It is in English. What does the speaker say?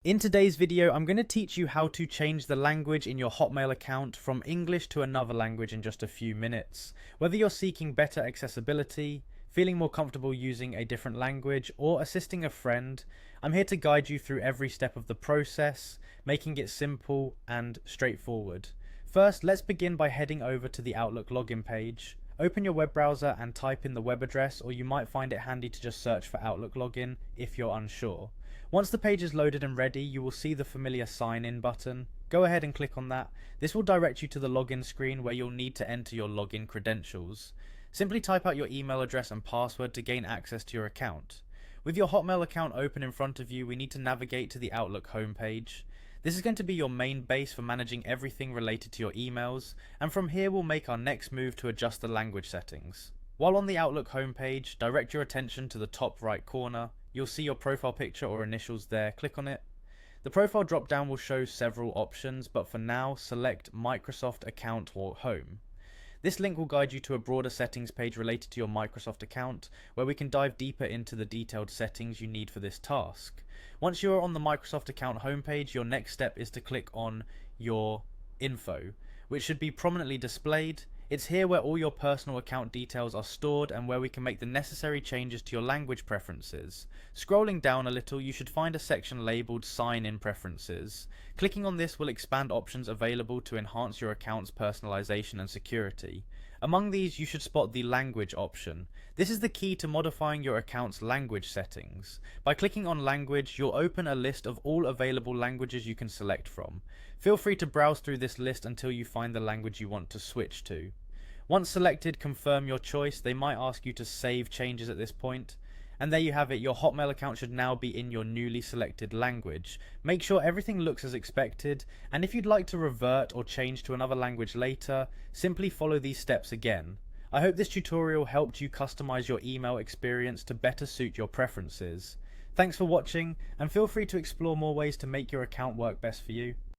In today's video, I'm going to teach you how to change the language in your Hotmail account from English to another language in just a few minutes. Whether you're seeking better accessibility, feeling more comfortable using a different language, or assisting a friend, I'm here to guide you through every step of the process, making it simple and straightforward. First, let's begin by heading over to the Outlook login page. Open your web browser and type in the web address, or you might find it handy to just search for Outlook login if you're unsure. Once the page is loaded and ready, you will see the familiar sign in button. Go ahead and click on that. This will direct you to the login screen where you'll need to enter your login credentials. Simply type out your email address and password to gain access to your account. With your Hotmail account open in front of you, we need to navigate to the Outlook homepage. This is going to be your main base for managing everything related to your emails, and from here we'll make our next move to adjust the language settings. While on the Outlook homepage, direct your attention to the top right corner. You'll see your profile picture or initials there. Click on it. The profile drop down will show several options, but for now select Microsoft Account or Home. This link will guide you to a broader settings page related to your Microsoft account, where we can dive deeper into the detailed settings you need for this task. Once you are on the Microsoft account homepage, your next step is to click on your info, which should be prominently displayed. It's here where all your personal account details are stored and where we can make the necessary changes to your language preferences. Scrolling down a little, you should find a section labelled Sign In Preferences. Clicking on this will expand options available to enhance your account's personalization and security. Among these, you should spot the language option. This is the key to modifying your account's language settings. By clicking on language, you'll open a list of all available languages you can select from. Feel free to browse through this list until you find the language you want to switch to. Once selected, confirm your choice. They might ask you to save changes at this point. And there you have it, your Hotmail account should now be in your newly selected language. Make sure everything looks as expected, and if you'd like to revert or change to another language later, simply follow these steps again. I hope this tutorial helped you customize your email experience to better suit your preferences. Thanks for watching, and feel free to explore more ways to make your account work best for you.